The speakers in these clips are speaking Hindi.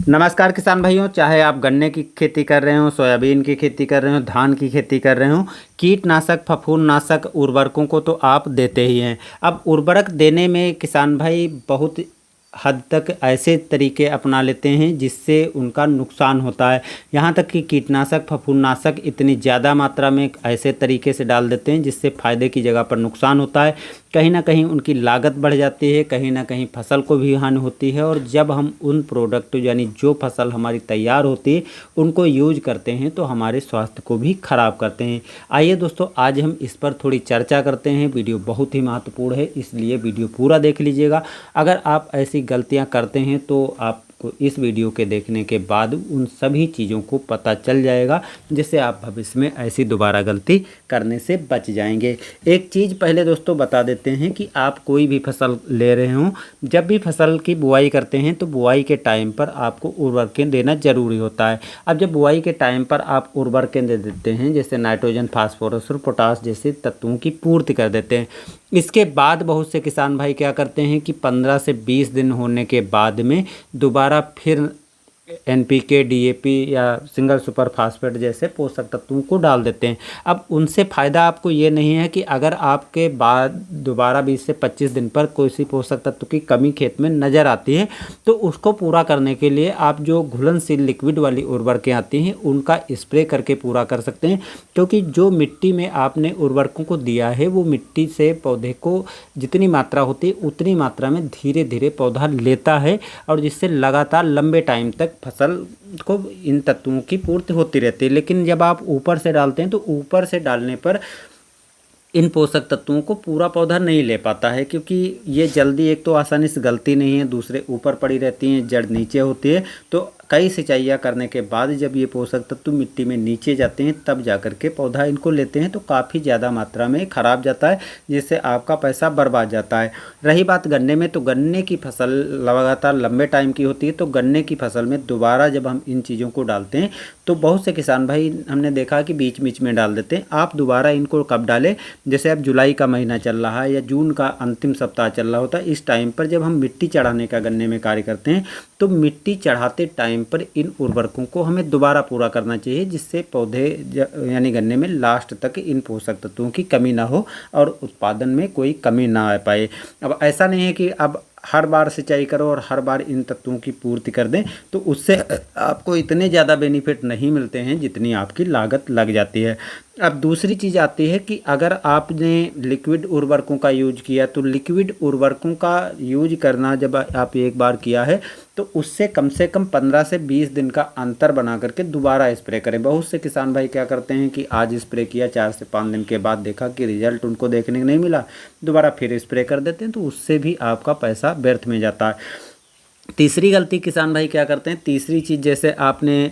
नमस्कार किसान भाइयों, चाहे आप गन्ने की खेती कर रहे हो, सोयाबीन की खेती कर रहे हो, धान की खेती कर रहे हो, कीटनाशक फफूंदनाशक उर्वरकों को तो आप देते ही हैं। अब उर्वरक देने में किसान भाई बहुत हद तक ऐसे तरीके अपना लेते हैं जिससे उनका नुकसान होता है। यहाँ तक कि कीटनाशक फफूंदनाशक इतनी ज़्यादा मात्रा में ऐसे तरीके से डाल देते हैं जिससे फ़ायदे की जगह पर नुकसान होता है। कहीं ना कहीं उनकी लागत बढ़ जाती है, कहीं ना कहीं फसल को भी हानि होती है। और जब हम उन प्रोडक्ट यानी जो फसल हमारी तैयार होती है उनको यूज करते हैं तो हमारे स्वास्थ्य को भी ख़राब करते हैं। आइए दोस्तों, आज हम इस पर थोड़ी चर्चा करते हैं। वीडियो बहुत ही महत्वपूर्ण है, इसलिए वीडियो पूरा देख लीजिएगा। अगर आप ऐसी गलतियां करते हैं तो आपको इस वीडियो के देखने के बाद उन सभी चीज़ों को पता चल जाएगा, जिससे आप भविष्य में ऐसी दोबारा गलती करने से बच जाएंगे। एक चीज़ पहले दोस्तों बता देते हैं कि आप कोई भी फसल ले रहे हों, जब भी फसल की बुआई करते हैं तो बुआई के टाइम पर आपको उर्वरकें देना ज़रूरी होता है। अब जब बुआई के टाइम पर आप उर्वरकें दे देते हैं, जैसे नाइट्रोजन, फास्फोरस और पोटास जैसे तत्वों की पूर्ति कर देते हैं, इसके बाद बहुत से किसान भाई क्या करते हैं कि 15 से 20 दिन होने के बाद में दोबारा फिर एनपीके, डीएपी या सिंगल सुपर फास्फेट जैसे पोषक तत्वों को डाल देते हैं। अब उनसे फ़ायदा आपको ये नहीं है कि अगर आपके बाद दोबारा 20 से 25 दिन पर कोई सी पोषक तत्व की कमी खेत में नज़र आती है तो उसको पूरा करने के लिए आप जो घुलनशील लिक्विड वाली उर्वरकें आती हैं उनका स्प्रे करके पूरा कर सकते हैं। क्योंकि जो मिट्टी में आपने उर्वरकों को दिया है वो मिट्टी से पौधे को जितनी मात्रा होती है उतनी मात्रा में धीरे धीरे पौधा लेता है, और जिससे लगातार लंबे टाइम तक फसल को इन तत्वों की पूर्ति होती रहती है। लेकिन जब आप ऊपर से डालते हैं तो ऊपर से डालने पर इन पोषक तत्वों को पूरा पौधा नहीं ले पाता है, क्योंकि ये जल्दी एक तो आसानी से गलती नहीं है, दूसरे ऊपर पड़ी रहती हैं, जड़ नीचे होती है। तो कई सिंचाइयाँ करने के बाद जब ये पोषक तत्व मिट्टी में नीचे जाते हैं तब जा कर के पौधा इनको लेते हैं तो काफ़ी ज़्यादा मात्रा में खराब जाता है, जिससे आपका पैसा बर्बाद जाता है। रही बात गन्ने में, तो गन्ने की फसल लगातार लंबे टाइम की होती है, तो गन्ने की फसल में दोबारा जब हम इन चीज़ों को डालते हैं तो बहुत से किसान भाई हमने देखा कि बीच बीच में डाल देते हैं। आप दोबारा इनको कब डालें, जैसे अब जुलाई का महीना चल रहा है या जून का अंतिम सप्ताह चल रहा होता है, इस टाइम पर जब हम मिट्टी चढ़ाने का गन्ने में कार्य करते हैं तो मिट्टी चढ़ाते टाइम पर इन उर्वरकों को हमें दोबारा पूरा करना चाहिए, जिससे पौधे यानी गन्ने में लास्ट तक इन पोषक तत्वों की कमी ना हो और उत्पादन में कोई कमी ना आ पाए। अब ऐसा नहीं है कि अब हर बार सिंचाई करो और हर बार इन तत्वों की पूर्ति कर दें, तो उससे आपको इतने ज़्यादा बेनिफिट नहीं मिलते हैं जितनी आपकी लागत लग जाती है। अब दूसरी चीज़ आती है कि अगर आपने लिक्विड उर्वरकों का यूज किया तो लिक्विड उर्वरकों का यूज करना जब आप एक बार किया है तो उससे कम से कम 15 से 20 दिन का अंतर बना करके दोबारा स्प्रे करें। बहुत से किसान भाई क्या करते हैं कि आज स्प्रे किया, 4 से 5 दिन के बाद देखा कि रिजल्ट उनको देखने को नहीं मिला, दोबारा फिर स्प्रे कर देते हैं, तो उससे भी आपका पैसा व्यर्थ में जाता है। तीसरी गलती किसान भाई क्या करते हैं, तीसरी चीज़ जैसे आपने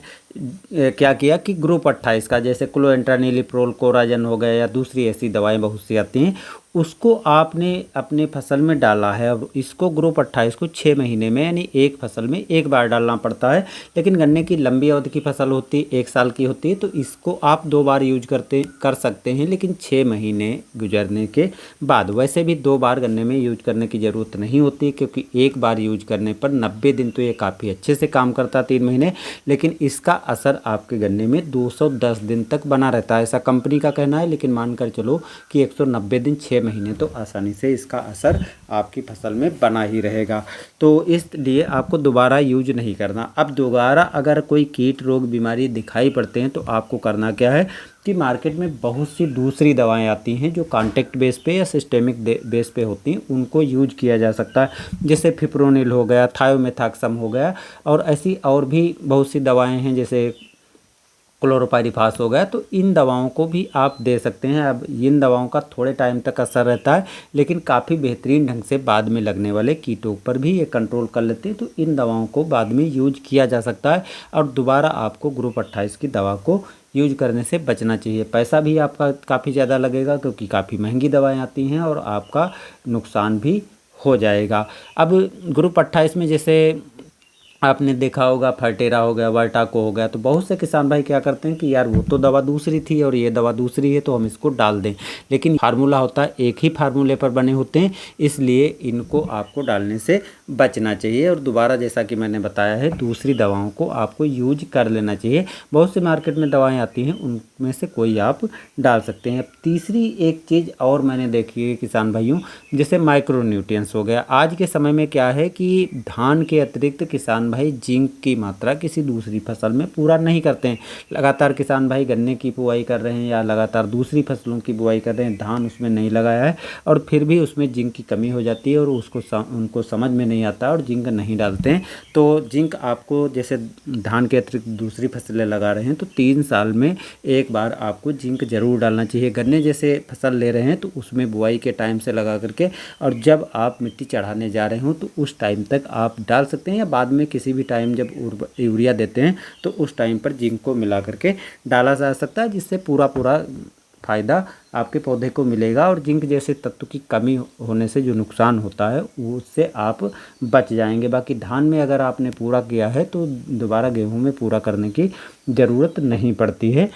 क्या किया कि ग्रुप 28 का जैसे क्लोएंट्रानिलिप्रोल, कोराजन हो गया या दूसरी ऐसी दवाएं बहुत सी आती हैं, उसको आपने अपने फसल में डाला है। अब इसको ग्रुप 28 को 6 महीने में यानी एक फसल में एक बार डालना पड़ता है, लेकिन गन्ने की लंबी अवधि की फसल होती है, 1 साल की होती है, तो इसको आप 2 बार यूज कर सकते हैं, लेकिन 6 महीने गुजरने के बाद। वैसे भी 2 बार गन्ने में यूज करने की ज़रूरत नहीं होती, क्योंकि एक बार यूज करने पर 90 दिन तो ये काफ़ी अच्छे से काम करता है, 3 महीने, लेकिन इसका असर आपके गन्ने में 210 दिन तक बना रहता है, ऐसा कंपनी का कहना है। लेकिन मानकर चलो कि 190 दिन, 6 महीने तो आसानी से इसका असर आपकी फसल में बना ही रहेगा। तो इसलिए आपको दोबारा यूज नहीं करना। अब दोबारा अगर कोई कीट रोग बीमारी दिखाई पड़ते हैं तो आपको करना क्या है कि मार्केट में बहुत सी दूसरी दवाएं आती हैं जो कॉन्टैक्ट बेस पे या सिस्टेमिक बेस पे होती हैं, उनको यूज किया जा सकता है। जैसे फिप्रोनिल हो गया, थायोमेथाक्सम हो गया, और ऐसी और भी बहुत सी दवाएं हैं जैसे क्लोरोपाइरीफास हो गया, तो इन दवाओं को भी आप दे सकते हैं। अब इन दवाओं का थोड़े टाइम तक असर रहता है, लेकिन काफ़ी बेहतरीन ढंग से बाद में लगने वाले कीटों पर भी ये कंट्रोल कर लेते हैं, तो इन दवाओं को बाद में यूज किया जा सकता है। और दोबारा आपको ग्रुप 28 की दवा को यूज करने से बचना चाहिए। पैसा भी आपका काफ़ी ज़्यादा लगेगा, क्योंकि काफ़ी महंगी दवाएँ आती हैं, और आपका नुकसान भी हो जाएगा। अब ग्रुप 28 में जैसे आपने देखा होगा फर्टेरा हो गया, वर्टाको हो गया, तो बहुत से किसान भाई क्या करते हैं कि यार वो तो दवा दूसरी थी और ये दवा दूसरी है तो हम इसको डाल दें, लेकिन फार्मूला होता है, एक ही फार्मूले पर बने होते हैं, इसलिए इनको आपको डालने से बचना चाहिए। और दोबारा जैसा कि मैंने बताया है, दूसरी दवाओं को आपको यूज कर लेना चाहिए। बहुत से मार्केट में दवाएँ आती हैं, उनमें से कोई आप डाल सकते हैं। तीसरी एक चीज़ और मैंने देखी है किसान भाइयों, जैसे माइक्रो न्यूट्रिएंट्स हो गया। आज के समय में क्या है कि धान के अतिरिक्त किसान भाई जिंक की मात्रा किसी दूसरी फसल में पूरा नहीं करते हैं। लगातार किसान भाई गन्ने की बुआई कर रहे हैं या लगातार दूसरी फसलों की बुआई कर रहे हैं, धान उसमें नहीं लगाया है और फिर भी उसमें जिंक की कमी हो जाती है और उनको समझ में नहीं आता और जिंक नहीं डालते हैं। तो जिंक आपको, जैसे धान के अतिरिक्त दूसरी फसलें लगा रहे हैं तो 3 साल में एक बार आपको जिंक ज़रूर डालना चाहिए। गन्ने जैसे फसल ले रहे हैं तो उसमें बुआई के टाइम से लगा करके और जब आप मिट्टी चढ़ाने जा रहे हो तो उस टाइम तक आप डाल सकते हैं, या बाद में किसी भी टाइम जब यूरिया देते हैं तो उस टाइम पर जिंक को मिला करके डाला जा सकता है, जिससे पूरा फ़ायदा आपके पौधे को मिलेगा और जिंक जैसे तत्व की कमी होने से जो नुकसान होता है उससे आप बच जाएंगे। बाकी धान में अगर आपने पूरा किया है तो दोबारा गेहूं में पूरा करने की ज़रूरत नहीं पड़ती है।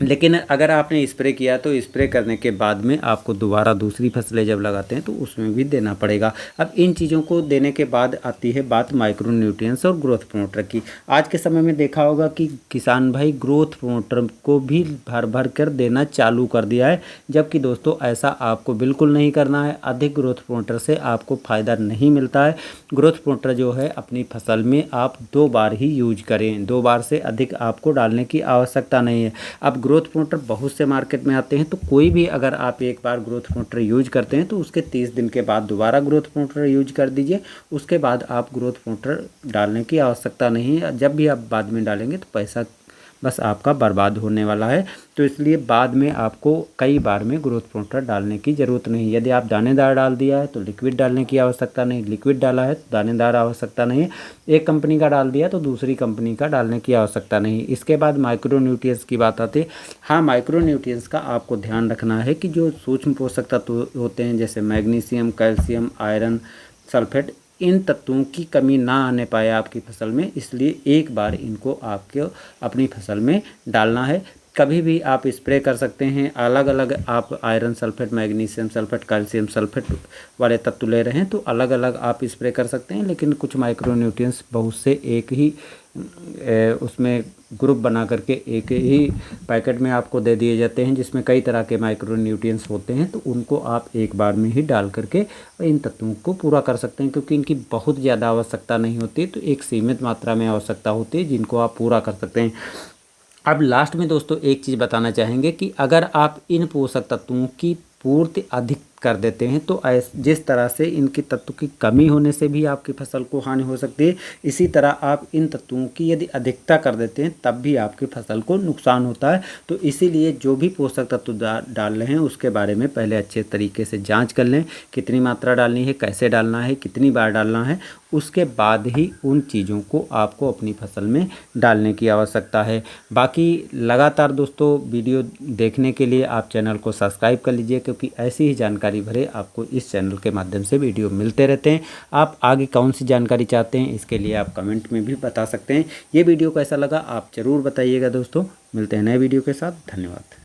लेकिन अगर आपने स्प्रे किया तो स्प्रे करने के बाद में आपको दोबारा दूसरी फसलें जब लगाते हैं तो उसमें भी देना पड़ेगा। अब इन चीज़ों को देने के बाद आती है बात माइक्रो न्यूट्रिएंट्स और ग्रोथ प्रमोटर की। आज के समय में देखा होगा कि किसान भाई ग्रोथ प्रमोटर को भी भर भर कर देना चालू कर दिया है, जबकि दोस्तों ऐसा आपको बिल्कुल नहीं करना है। अधिक ग्रोथ प्रमोटर से आपको फ़ायदा नहीं मिलता है। ग्रोथ प्रमोटर जो है अपनी फसल में आप 2 बार ही यूज करें, 2 बार से अधिक आपको डालने की आवश्यकता नहीं है। अब ग्रोथ प्रमोटर बहुत से मार्केट में आते हैं, तो कोई भी अगर आप एक बार ग्रोथ प्रमोटर यूज करते हैं तो उसके 30 दिन के बाद दोबारा ग्रोथ प्रमोटर यूज कर दीजिए। उसके बाद आप ग्रोथ प्रमोटर डालने की आवश्यकता नहीं है। जब भी आप बाद में डालेंगे तो पैसा बस आपका बर्बाद होने वाला है। तो इसलिए बाद में आपको कई बार में ग्रोथ प्रमोटर डालने की ज़रूरत नहीं। यदि आप दानेदार डाल दिया है तो लिक्विड डालने की आवश्यकता नहीं, लिक्विड डाला है तो दानेदार आवश्यकता नहीं। एक कंपनी का डाल दिया तो दूसरी कंपनी का डालने की आवश्यकता नहीं। इसके बाद माइक्रो न्यूट्रिएंट्स की बात आती है। हाँ, माइक्रो न्यूट्रिएंट्स का आपको ध्यान रखना है कि जो सूक्ष्म पोषक तत्व होते हैं जैसे मैग्नीशियम, कैल्शियम, आयरन, सल्फेट, इन तत्वों की कमी ना आने पाए आपकी फसल में, इसलिए एक बार इनको आपको अपनी फसल में डालना है। कभी भी आप स्प्रे कर सकते हैं। अलग अलग आप iron sulphate, magnesium sulphate, calcium sulphate वाले तत्व ले रहे हैं तो अलग अलग आप स्प्रे कर सकते हैं। लेकिन कुछ माइक्रो न्यूट्रिएंट्स बहुत से एक ही उसमें ग्रुप बना करके एक ही पैकेट में आपको दे दिए जाते हैं, जिसमें कई तरह के माइक्रो न्यूट्रिएंट्स होते हैं। तो उनको आप एक बार में ही डाल करके इन तत्वों को पूरा कर सकते हैं, क्योंकि इनकी बहुत ज़्यादा आवश्यकता नहीं होती, तो एक सीमित मात्रा में आवश्यकता होती है जिनको आप पूरा कर सकते हैं। अब लास्ट में दोस्तों एक चीज़ बताना चाहेंगे कि अगर आप इन पोषक तत्वों की पूर्ति अधिक कर देते हैं तो जिस तरह से इनके तत्व की कमी होने से भी आपकी फसल को हानि हो सकती है, इसी तरह आप इन तत्वों की यदि अधिकता कर देते हैं तब भी आपकी फसल को नुकसान होता है। तो इसीलिए जो भी पोषक तत्व डाल रहे हैं उसके बारे में पहले अच्छे तरीके से जांच कर लें, कितनी मात्रा डालनी है, कैसे डालना है, कितनी बार डालना है। उसके बाद ही उन चीज़ों को आपको अपनी फसल में डालने की आवश्यकता है। बाकी लगातार दोस्तों वीडियो देखने के लिए आप चैनल को सब्सक्राइब कर लीजिए, क्योंकि ऐसी ही जानकारी भरे आपको इस चैनल के माध्यम से वीडियो मिलते रहते हैं। आप आगे कौन सी जानकारी चाहते हैं इसके लिए आप कमेंट में भी बता सकते हैं। ये वीडियो कैसा लगा आप ज़रूर बताइएगा दोस्तों। मिलते हैं नए वीडियो के साथ। धन्यवाद।